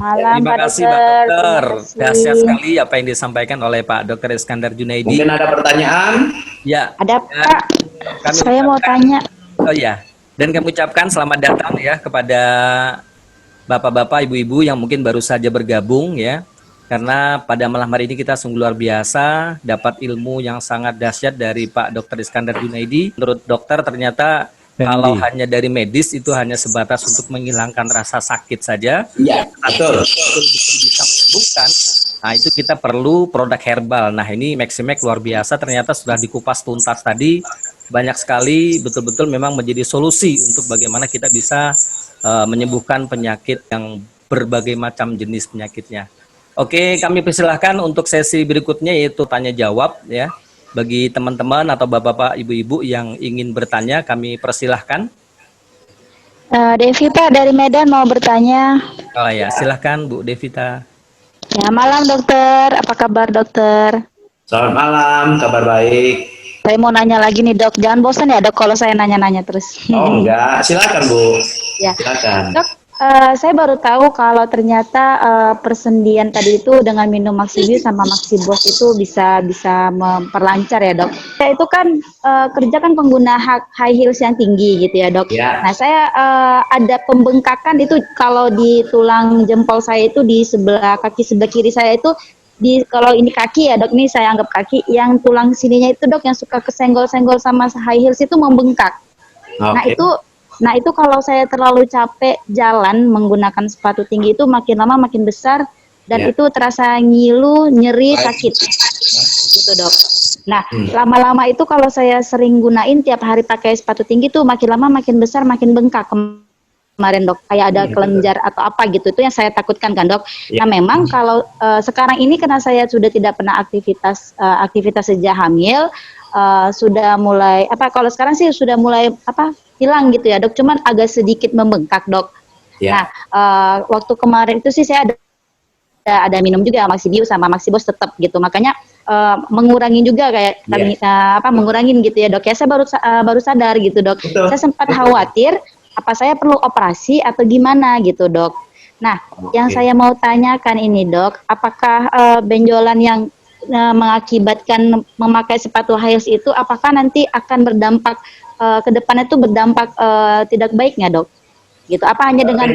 Malam Terima Pak kasih Pak Dokter, terima Dokter. Dahsyat kasih. sekali apa yang disampaikan oleh Pak Dokter Iskandar Junaidi. Mungkin ada pertanyaan? Ya, Ada dan Pak, kami saya mau ucapkan, tanya. oh ya, dan kami ucapkan selamat datang ya kepada bapak-bapak, ibu-ibu yang mungkin baru saja bergabung ya. Karena pada malam hari ini kita sungguh luar biasa dapat ilmu yang sangat dahsyat dari Pak Dokter Iskandar Junaidi. Menurut dokter ternyata kalau hanya dari medis itu hanya sebatas untuk menghilangkan rasa sakit saja. Iya, betul. Betul-betul bisa menyembuhkan. Nah, itu kita perlu produk herbal. Nah, ini Maximax luar biasa ternyata sudah dikupas tuntas tadi. Banyak sekali betul-betul memang menjadi solusi untuk bagaimana kita bisa menyembuhkan penyakit yang berbagai macam jenis penyakitnya. Oke, kami persilahkan untuk sesi berikutnya yaitu tanya jawab ya. Bagi teman-teman atau bapak-bapak, ibu-ibu yang ingin bertanya, kami persilahkan. Devi Pak dari Medan mau bertanya. Oh ya, silahkan Bu Devita. Ya, malam dokter, apa kabar dokter? Selamat malam, kabar baik. Saya mau nanya lagi nih dok, jangan bosan ya dok kalau saya nanya-nanya terus. Oh enggak, silakan Bu. Ya, Silakan. dok, saya baru tahu kalau ternyata persendian tadi itu dengan minum Maxibius sama Maxibos itu bisa memperlancar ya dok. Saya itu kan kerja kan pengguna high heels yang tinggi gitu ya dok. Ya. Nah saya ada pembengkakan itu kalau di tulang jempol saya itu di sebelah kaki sebelah kiri saya itu kalau ini kaki ya dok, ini saya anggap kaki, yang tulang sininya itu dok yang suka kesenggol-senggol sama high heels itu membengkak. Okay. Nah itu kalau saya terlalu capek jalan menggunakan sepatu tinggi itu makin lama makin besar dan itu terasa ngilu, nyeri, sakit gitu dok. Nah lama-lama itu kalau saya sering gunain tiap hari pakai sepatu tinggi tuh makin lama makin besar, makin bengkak. Kemarin dok, kayak ada kelenjar atau apa gitu, itu yang saya takutkan kan dok. Nah memang kalau sekarang ini karena saya sudah tidak pernah aktivitas sejak hamil, sudah mulai kalau sekarang sih sudah mulai hilang gitu ya dok, cuman agak sedikit membengkak dok. Nah waktu kemarin itu sih saya ada minum juga Maxibius sama Maxibos tetap gitu, makanya mengurangin juga kayak mengurangin gitu ya dok ya. Saya baru sadar gitu dok. Saya sempat khawatir apa saya perlu operasi atau gimana gitu dok. Nah yang saya mau tanyakan ini dok, apakah benjolan yang mengakibatkan memakai sepatu high heels itu apakah nanti akan berdampak ke depannya itu berdampak tidak baiknya dok? Gitu. Apa hanya dengan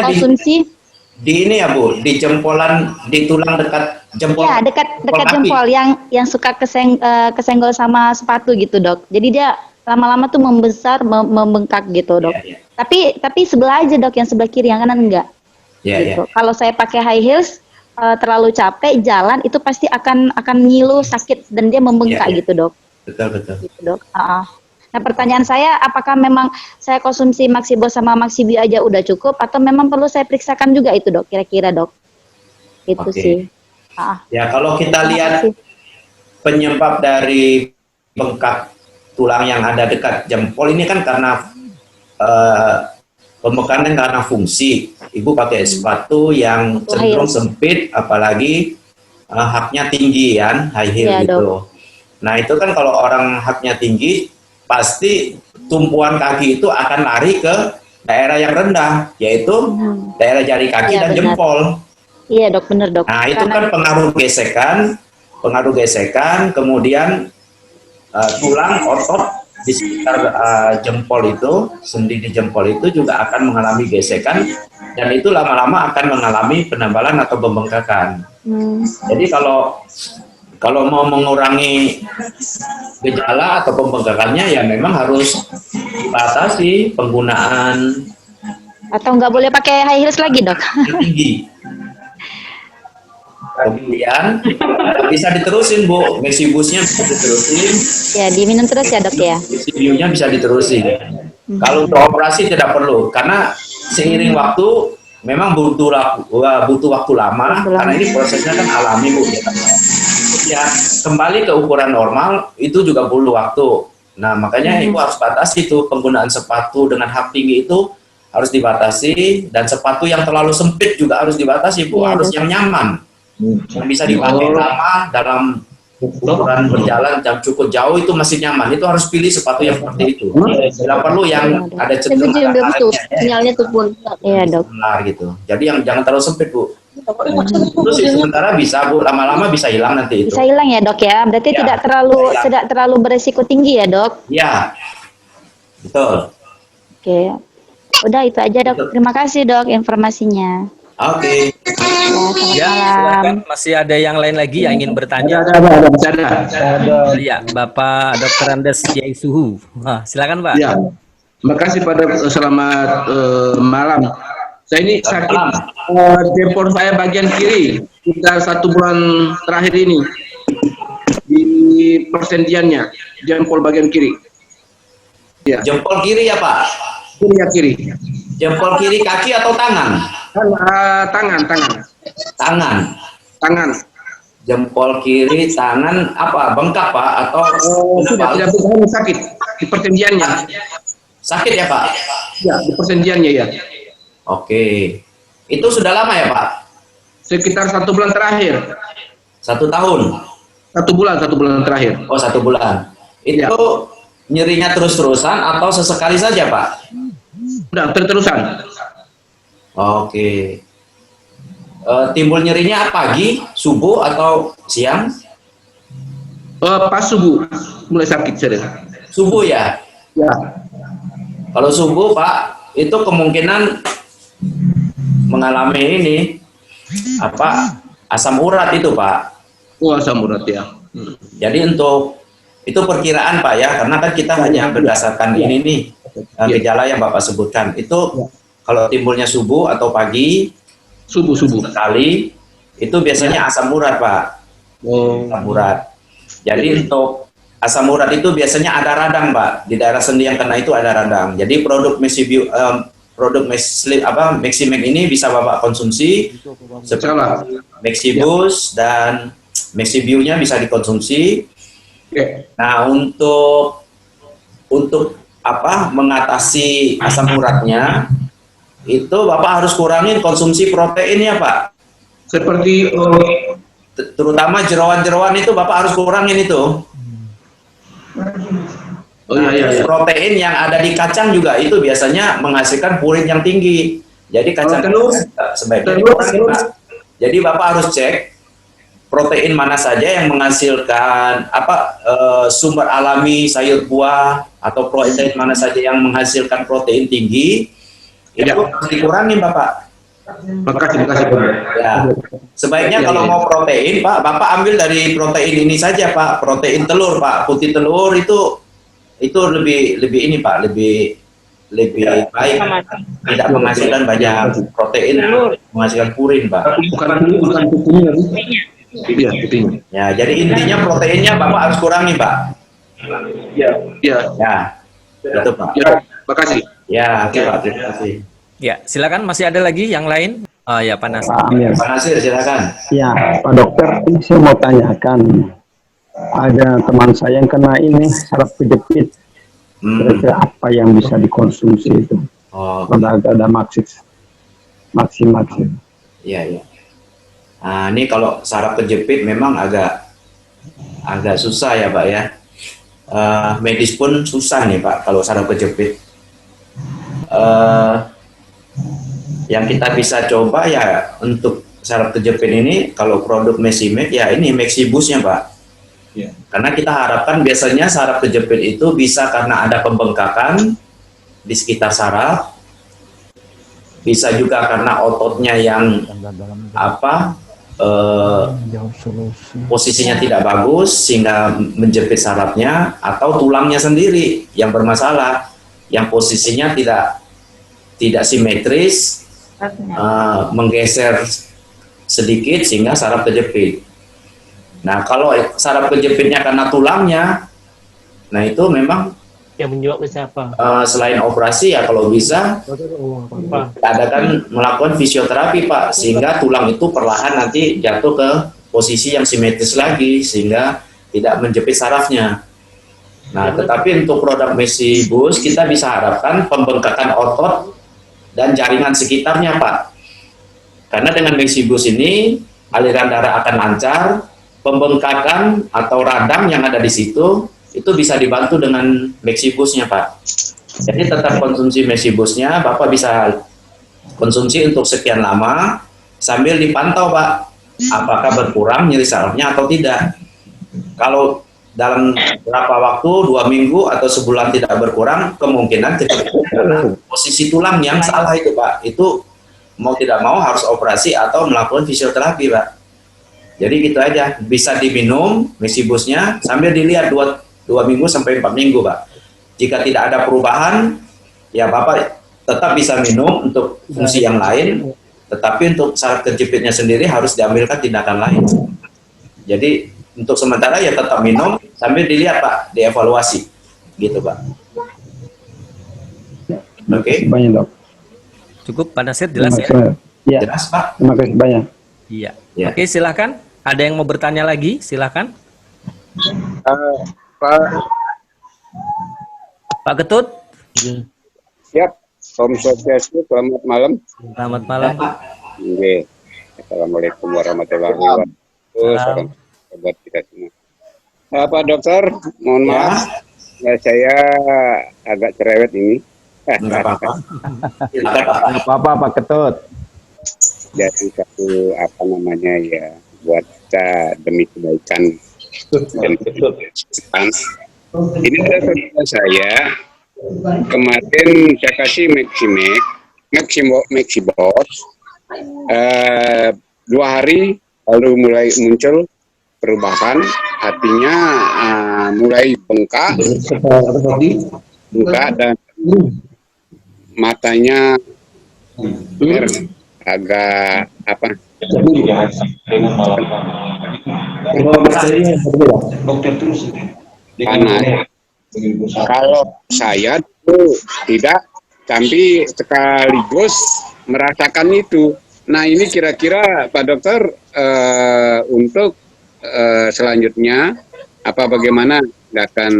konsumsi? Di ini ya Bu, di jempolan, di tulang dekat jempol. Ya, dekat jempol yang suka kesenggol sama sepatu gitu dok. Jadi dia lama-lama tuh membesar, membengkak gitu dok. Tapi sebelah aja dok, yang sebelah kiri, yang kanan enggak. Gitu. Kalau saya pakai high heels terlalu capek jalan itu pasti akan ngilu, sakit dan dia membengkak gitu dok. Betul. Gitu dok. Nah pertanyaan saya, apakah memang saya konsumsi Maxibos sama Maxibi aja udah cukup atau memang perlu saya periksakan juga itu dok, kira-kira dok? Itu sih. Ya kalau kita lihat penyebab dari bengkak tulang yang ada dekat jempol ini kan karena pembengkakan karena fungsi. Ibu pakai sepatu yang cenderung sempit, apalagi haknya tinggi kan, high heel gitu. Dok. Nah itu kan kalau orang haknya tinggi, pasti tumpuan kaki itu akan lari ke daerah yang rendah, yaitu daerah jari kaki dan jempol. Iya dok, bener dok. Nah itu kan pengaruh gesekan, kemudian tulang otot di sekitar jempol itu, sendi di jempol itu juga akan mengalami gesekan, dan itu lama-lama akan mengalami penebalan atau pembengkakan. Jadi kalau mau mengurangi gejala atau pembengkakannya ya memang harus dibatasi penggunaan. Atau nggak boleh pakai high heels lagi dok? Tinggi. Kemudian bisa diterusin Bu, Maxibusnya bisa diterusin. Ya diminum terus ya dok ya. Maxibiusnya bisa diterusin. Kalau untuk operasi tidak perlu, karena seiring waktu memang butuh waktu lama, karena ini prosesnya kan alami Bu. Ya kembali ke ukuran normal itu juga perlu waktu. Nah makanya Ibu harus batasi itu penggunaan sepatu dengan hak tinggi itu harus dibatasi, dan sepatu yang terlalu sempit juga harus dibatasi Bu, harus yang nyaman, yang bisa dipakai lama dalam ukuran berjalan jam cukup jauh itu masih nyaman, itu harus pilih sepatu yang seperti itu. Bila perlu yang ada cenderung tuh sinyalnya tuh pun. Iya dok. Gitu. Jadi yang jangan terlalu sempit Bu. Terus sementara bisa Bu, lama-lama bisa hilang nanti itu. Bisa hilang ya dok ya. Berarti Ya, tidak terlalu beresiko tinggi ya dok. Ya, betul. Oke. Udah itu aja dok. Terima kasih dok informasinya. Oke. Ya, silakan. Masih ada yang lain lagi yang ingin bertanya? Ada. Ya, Bapak Dr. Andes Kiai Suhu. Silakan Pak. Ya, terima kasih selamat malam. Saya ini sakit jempol saya bagian kiri sudah 1 bulan terakhir ini di persendiannya jempol bagian kiri. Ya. Jempol kiri ya Pak? Kiri ya kiri. Jempol kiri kaki atau tangan? Tangan. Jempol kiri tangan apa? Bengkak Pak atau tidak bengkak, sakit di persendiannya. Sakit ya Pak? Ya, di persendiannya ya. Oke. Itu sudah lama ya Pak? Sekitar 1 bulan terakhir. 1 tahun? 1 bulan terakhir. Oh 1 bulan. Itu ya. Nyerinya terus-terusan atau sesekali saja Pak? Udah terus-terusan. Oke. Timbul nyerinya pagi, subuh atau siang? Pas subuh mulai sakit saya. Subuh ya? Ya. Kalau subuh Pak, itu kemungkinan mengalami ini asam urat itu Pak. Oh, asam urat ya. Jadi itu perkiraan Pak ya, karena kan kita hanya berdasarkan ini nih gejala yang Bapak sebutkan. Itu kalau timbulnya subuh atau pagi, subuh sekali, itu biasanya asam urat Pak. Asam urat. Jadi untuk asam urat itu biasanya ada radang Pak, di daerah sendi yang kena itu ada radang. Jadi produk Maximax ini bisa Bapak konsumsi seperti Maxibus dan Maxibio-nya bisa dikonsumsi. Nah, untuk mengatasi asam uratnya itu Bapak harus kurangin konsumsi protein ya Pak. Seperti terutama jeroan-jeroan itu Bapak harus kurangin itu. Protein yang ada di kacang juga itu biasanya menghasilkan purin yang tinggi. Jadi kacang sebaiknya dikurangin Pak. Jadi Bapak harus cek protein mana saja yang menghasilkan sumber alami sayur buah, atau protein mana saja yang menghasilkan protein tinggi, itu harus dikurangi Bapak. Makasih Pak. Ya. Sebaiknya kalau mau protein Pak, Bapak ambil dari protein ini saja Pak, protein telur Pak, putih telur itu lebih ini Pak, lebih baik, tidak menghasilkan banyak protein, menghasilkan purin Pak. Bukan putihnya. Iya, putihnya. Ya, jadi intinya proteinnya Bapak harus kurangi Pak. Iya. Ya, itu Pak. Ya, makasih. Ya, oke Pak, terima kasih. Ya, silakan. Masih ada lagi yang lain? Ya, Pak Nasir. Pak Nasir, silakan. Ya, Pak Dokter, ini saya mau tanyakan. Ada teman saya yang kena ini saraf kejepit. Kira-kira apa yang bisa dikonsumsi itu? Ada Maxis. Iya. Nah, ini kalau saraf kejepit memang agak susah ya Pak ya. Medis pun susah nih Pak kalau saraf kejepit. Yang kita bisa coba ya untuk saraf kejepit ini, kalau produk Maximax ya ini Maxibusnya Pak. Yeah. Karena kita harapkan biasanya saraf kejepit itu bisa karena ada pembengkakan di sekitar saraf, bisa juga karena ototnya yang posisinya tidak bagus sehingga menjepit sarafnya, atau tulangnya sendiri yang bermasalah, yang posisinya tidak simetris, menggeser sedikit sehingga saraf kejepit. Nah, kalau saraf kejepitnya karena tulangnya, nah itu memang yang menjawab ke siapa? Selain operasi ya kalau bisa adakan melakukan fisioterapi Pak, sehingga tulang itu perlahan nanti jatuh ke posisi yang simetris lagi sehingga tidak menjepit sarafnya. Nah, tetapi untuk produk Maxibus kita bisa harapkan pembengkakan otot dan jaringan sekitarnya Pak. Karena dengan Maxibus ini aliran darah akan lancar, pembengkakan atau radang yang ada di situ itu bisa dibantu dengan Mexibusnya, Pak. Jadi tetap konsumsi Mexibusnya, Bapak bisa konsumsi untuk sekian lama sambil dipantau, Pak, apakah berkurang nyeri sarafnya atau tidak. Kalau dalam berapa waktu, 2 minggu atau sebulan tidak berkurang, kemungkinan posisi tulang yang salah itu, Pak. Itu mau tidak mau harus operasi atau melakukan fisioterapi, Pak. Jadi gitu aja, bisa diminum Mexibusnya sambil dilihat 2 minggu sampai 4 minggu, Pak. Jika tidak ada perubahan, ya Bapak tetap bisa minum untuk fungsi yang lain, tetapi untuk saraf kejepitnya sendiri harus diambilkan tindakan lain. Jadi untuk sementara ya tetap minum sambil dilihat, Pak, dievaluasi, gitu, Pak. Oke. Banyak, Dok. Cukup, Pak Nasir, jelas ya? Ya. Jelas, Pak. Terima kasih banyak. Iya. Ya. Oke, silakan. Ada yang mau bertanya lagi? Silakan. Pak Ketut. Siap, Om Swastiastu, selamat malam. Selamat malam. Oke. Assalamualaikum warahmatullahi wabarakatuh. Salam buat kita semua. Pak Dokter, mohon maaf, saya agak cerewet ini. Enggak apa-apa. Nggak apa-apa, Pak Ketut. Jadi satu apa namanya ya, buat kita demi kebaikan dan kesehatan. Ini ada saudara saya kemarin saya kasih Mexibos 2 hari lalu mulai muncul perubahan, artinya mulai bengkak dan matanya agak apa? Panas. Kalau saya tuh tidak, tapi sekaligus merasakan itu. Nah ini kira-kira Pak Dokter untuk selanjutnya bagaimana tindakan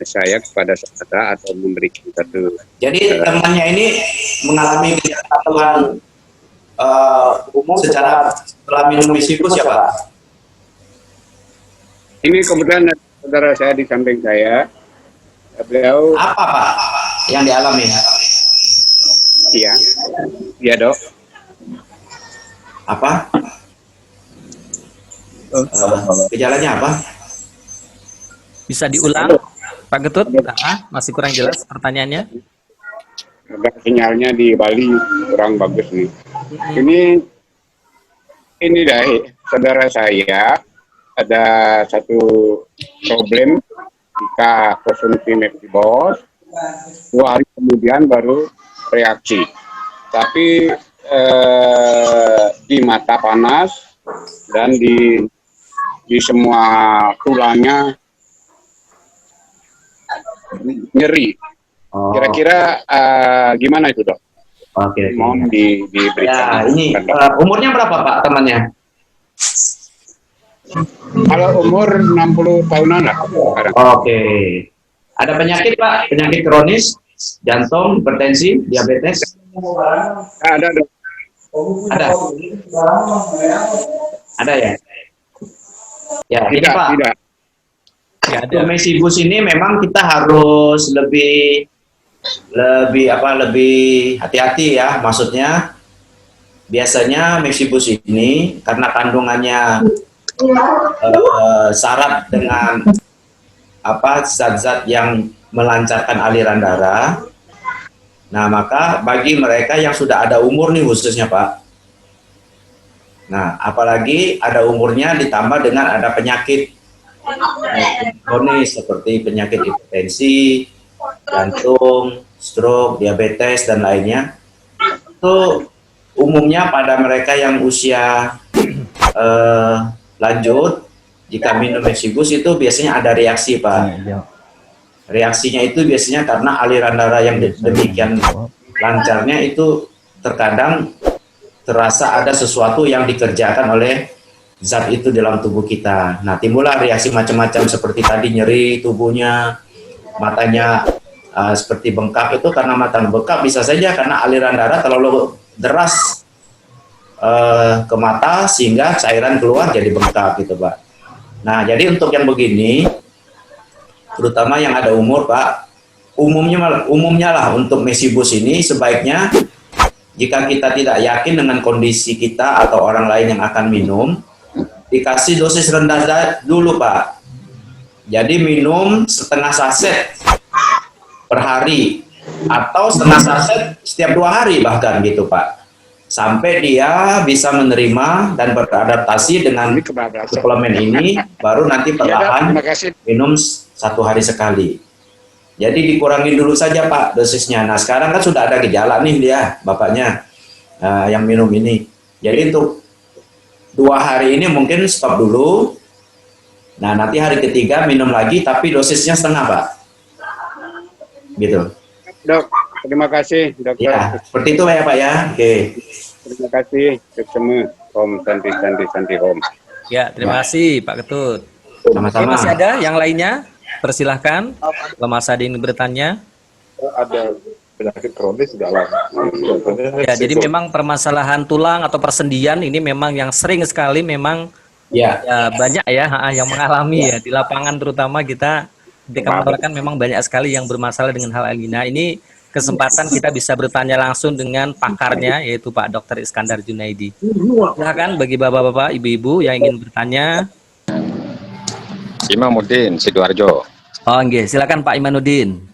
saya kepada saudara atau memberikan satu. Jadi temannya ini mengalami keluhan umum secara setelah minum Mexibus ya, Pak? Ini kebetulan saudara saya di samping saya. Beliau apa, Pak, yang dialami? Iya, Dok. Apa? Gejalanya apa? Bisa diulang, Pak Ketut? Masih kurang jelas pertanyaannya. Agak sinyalnya di Bali kurang bagus nih. Ini deh, saudara saya ada satu problem jika konsumsi Mexibos 2 hari kemudian baru reaksi. Tapi di mata panas dan di semua tulangnya nyeri. Kira-kira gimana itu, Dok? Oke. Mohon diberikan. Ya, ini umurnya berapa, Pak, temannya? Kalau umur 60 tahunan lah. Oke. Ada penyakit, Pak? Penyakit kronis, jantung, hipertensi, diabetes? Ada, Dok. Ada. Ada ya? Ya, ini, Tidak, Pak. tidak. Untuk Mexibus ini memang kita harus lebih hati-hati ya. Maksudnya biasanya Mexibus ini karena kandungannya syarat dengan zat-zat yang melancarkan aliran darah. Nah, maka bagi mereka yang sudah ada umur nih khususnya, Pak. Nah, apalagi ada umurnya ditambah dengan ada penyakit kronis seperti penyakit hipertensi, jantung, stroke, diabetes dan lainnya. Itu umumnya pada mereka yang usia lanjut, jika minum Mexibus itu biasanya ada reaksi, Pak. Reaksinya itu biasanya karena aliran darah yang demikian lancarnya itu terkadang terasa ada sesuatu yang dikerjakan oleh zat itu dalam tubuh kita. Nah, timbullah reaksi macam-macam seperti tadi nyeri tubuhnya, matanya seperti bengkak. Itu karena mata bengkak bisa saja karena aliran darah terlalu deras ke mata sehingga cairan keluar jadi bengkak gitu, Pak. Nah, jadi untuk yang begini, terutama yang ada umur, Pak, umumnya lah untuk mesibus ini sebaiknya jika kita tidak yakin dengan kondisi kita atau orang lain yang akan minum, dikasih dosis rendah dulu, Pak. Jadi minum setengah saset per hari atau setengah saset setiap 2 hari bahkan gitu, Pak. Sampai dia bisa menerima dan beradaptasi dengan suplemen ini, baru nanti perlahan minum 1 hari sekali. Jadi dikurangi dulu saja, Pak, dosisnya. Nah, sekarang kan sudah ada gejala nih dia, bapaknya, yang minum ini. Jadi untuk 2 hari ini mungkin stop dulu. Nah, nanti hari ketiga minum lagi, tapi dosisnya setengah, Pak. Gitu. Dok, terima kasih, dokter. Ya, seperti itu ya, Pak ya. Oke. Terima kasih, dok semua. Om Santi Om. Ya, terima kasih Pak Ketut. Sama-sama. Masih ada yang lainnya? Persilahkan. Kalau Mas Adi ingin bertanya. Ada penyakit kronis sudah lama. Ya, jadi memang permasalahan tulang atau persendian ini memang yang sering sekali memang Ya. ya banyak ya yang mengalami ya di lapangan, terutama kita di kan memang banyak sekali yang bermasalah dengan hal ini. Nah, ini kesempatan kita bisa bertanya langsung dengan pakarnya, yaitu Pak Dr. Iskandar Junaidi. Silakan bagi bapak-bapak, ibu-ibu yang ingin bertanya. Imamuddin Sidoarjo. Oh, nggih, silakan Pak Imanuddin.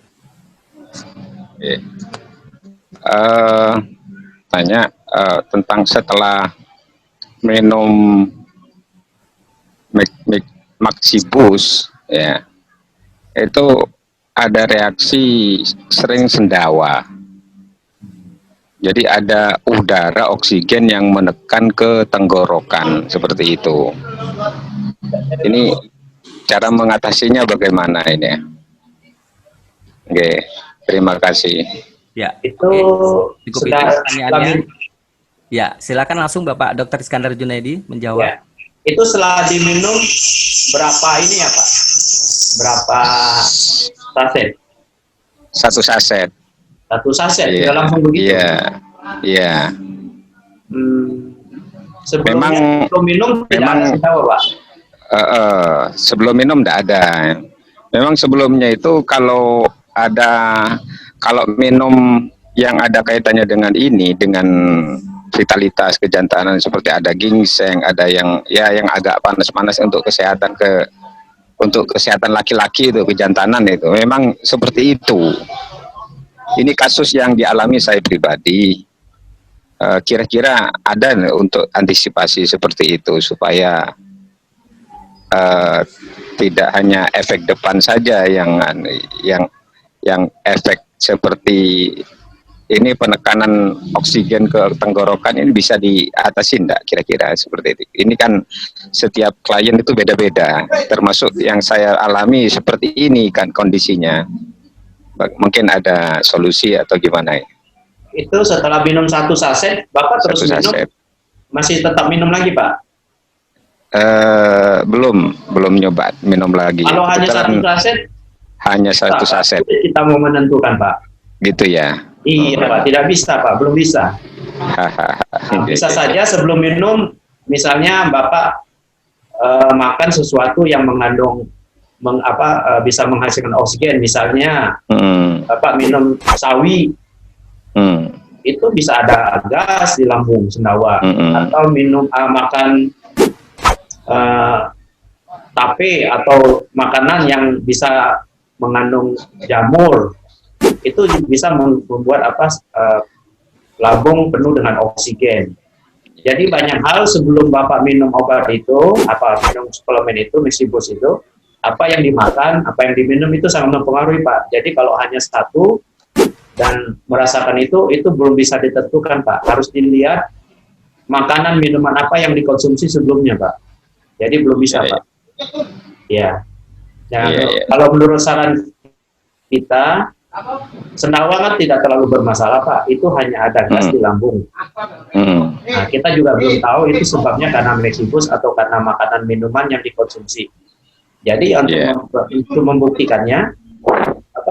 Tanya tentang setelah minum Maxibus, ya, itu ada reaksi sering sendawa. Jadi ada udara oksigen yang menekan ke tenggorokan seperti itu. Ini cara mengatasinya bagaimana ini? Oke, terima kasih. Ya, Itu cukup itu sudah pertanyaannya. Ya, silakan langsung Bapak Dr. Iskandar Junaidi menjawab. Ya. Itu setelah diminum berapa ini ya, Pak? Berapa saset? 1 saset. 1 saset, Iya, tidak langsung begitu. Iya, iya. Sebelumnya sebelum minum tidak memang ada sendawa, Pak. Sebelum minum tidak ada. Memang sebelumnya itu kalau minum yang ada kaitannya dengan ini, dengan vitalitas, kejantanan, seperti ada ginseng, ada yang agak panas-panas untuk kesehatan laki-laki itu, kejantanan itu, memang seperti itu. Ini kasus yang dialami saya pribadi. Kira-kira ada untuk antisipasi seperti itu supaya tidak hanya efek depan saja yang efek seperti ini, penekanan oksigen ke tenggorokan ini bisa diatasi enggak kira-kira seperti itu. Ini kan setiap klien itu beda-beda, termasuk yang saya alami seperti ini kan kondisinya. Mungkin ada solusi atau gimana? Itu setelah minum 1 saset, Bapak terus minum, masih tetap minum lagi, Pak? Belum nyoba minum lagi. Kalau hanya 1 saset? Hanya 1 saset. Kita mau menentukan, Pak. Gitu ya? Iya, Pak. Tidak bisa, Pak. Belum bisa. Nah, bisa saja sebelum minum, misalnya Bapak makan sesuatu yang mengandung bisa menghasilkan oksigen, misalnya Bapak minum sawi, itu bisa ada gas di lambung, sendawa, atau makan tape atau makanan yang bisa mengandung jamur, itu bisa membuat lambung penuh dengan oksigen. Jadi banyak hal sebelum Bapak minum obat itu, minum suplemen itu, Maxibus itu, apa yang dimakan, apa yang diminum itu sangat mempengaruhi, Pak. Jadi kalau hanya 1 dan merasakan itu belum bisa ditentukan, Pak. Harus dilihat makanan, minuman apa yang dikonsumsi sebelumnya, Pak. Jadi belum bisa, Pak. Ya. Kalau menurut saran kita, sendawa kan tidak terlalu bermasalah, Pak. Itu hanya ada gas di lambung. Nah, kita juga belum tahu itu sebabnya karena Maxibus atau karena makanan minuman yang dikonsumsi. Jadi untuk membuktikannya,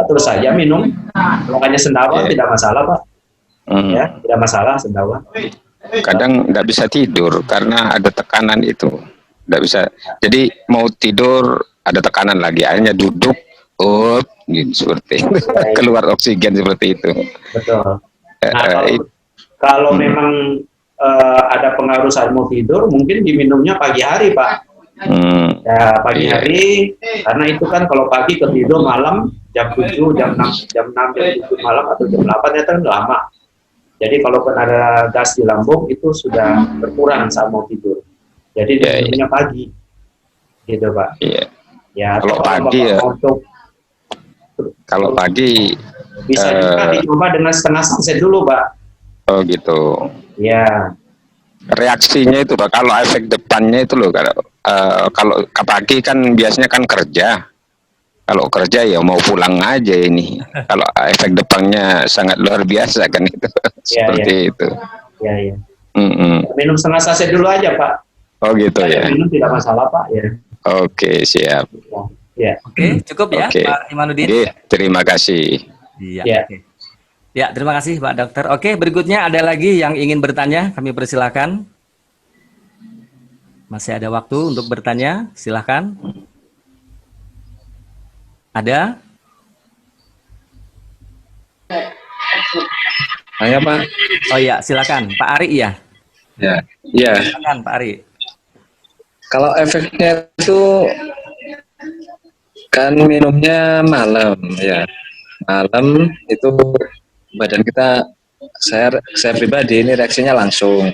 terus saja minum. Kalau hanya sendawa tidak masalah, Pak. Ya, tidak masalah sendawa. Kadang nggak bisa tidur karena ada tekanan itu Nggak bisa. Jadi mau tidur ada tekanan lagi, akhirnya duduk, gitu, seperti itu. Keluar oksigen seperti itu. Betul. Nah, kalau memang ada pengaruh saat mau tidur, mungkin diminumnya pagi hari, Pak. Ya, pagi hari, karena itu kan kalau pagi ke tidur malam jam 7, jam 6, jam 7 malam atau jam 8 itu kan lama. Jadi kalau ada gas di lambung itu sudah berkurang saat mau tidur. Jadi diminumnya pagi, gitu Pak. Iya. Ya, kalau pagi ya. Kalau pagi bisa juga dicoba dengan setengah saset dulu, Pak. Oh gitu. Ya. Reaksinya itu Pak, kalau efek depannya itu loh, kalau pagi kan biasanya kan kerja. Kalau kerja ya mau pulang aja ini. Kalau efek depannya sangat luar biasa kan itu. Seperti itu. Ya, ya. Minum setengah saset dulu aja, Pak. Oh gitu ya. Minum tidak masalah, Pak, ya. Oke, siap. Ya. Oke, cukup ya, Pak Imanuddin. Oke, terima kasih. Iya. Ya. Okay. Ya, terima kasih Pak Dokter. Oke, berikutnya ada lagi yang ingin bertanya, kami persilakan. Masih ada waktu untuk bertanya, silakan. Ada? Saya Pak. Oh iya, silakan. Pak Ari ya? Ya, iya. Silakan Pak Ari. Kalau efeknya itu kan minumnya malam ya. Malam itu badan kita, saya pribadi ini reaksinya langsung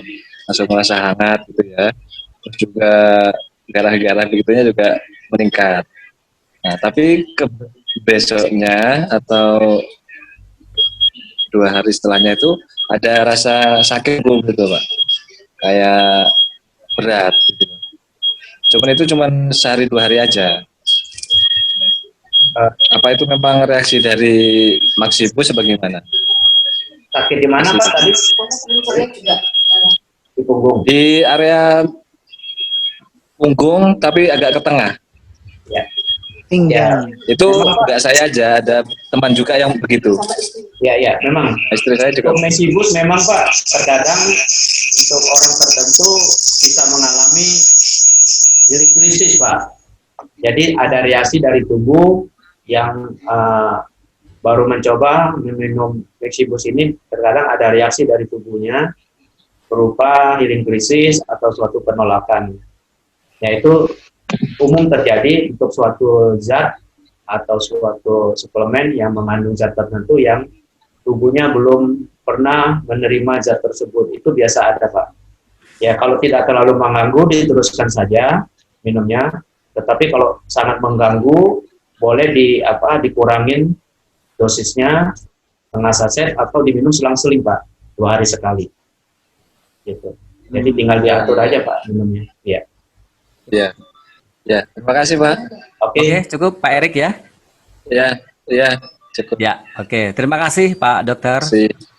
merasa hangat gitu ya. Terus juga darah begitunya juga meningkat. Nah, tapi ke besoknya atau 2 hari setelahnya itu ada rasa sakit gitu Pak, kayak berat gitu. Cuman itu sehari 2 hari aja. Apa itu memang reaksi dari Maxibus sebagaimana? Sakit di mana Pak tadi? Di punggung. Di area punggung tapi agak ke tengah. Ya. Ya, itu enggak saya aja, ada teman juga yang begitu. Ya, memang. Istri saya juga. Maxibus memang Pak, terkadang untuk orang tertentu bisa mengalami hearing krisis Pak. Jadi ada reaksi dari tubuh yang baru mencoba meminum Maxibus ini, terkadang ada reaksi dari tubuhnya berupa hearing krisis atau suatu penolakan. Yaitu umum terjadi untuk suatu zat atau suatu suplemen yang mengandung zat tertentu yang tubuhnya belum pernah menerima zat tersebut. Itu biasa ada Pak. Ya kalau tidak terlalu mengganggu diteruskan saja minumnya. Tetapi kalau sangat mengganggu boleh dikurangin dosisnya setengah saset atau diminum selang-seling Pak, 2 hari sekali. Gitu. Jadi tinggal diatur aja Pak minumnya. Ya. Ya, terima kasih Pak. Oke, cukup Pak Erik ya? Ya, cukup. Ya, oke. Terima kasih Pak Dokter. Terima kasih.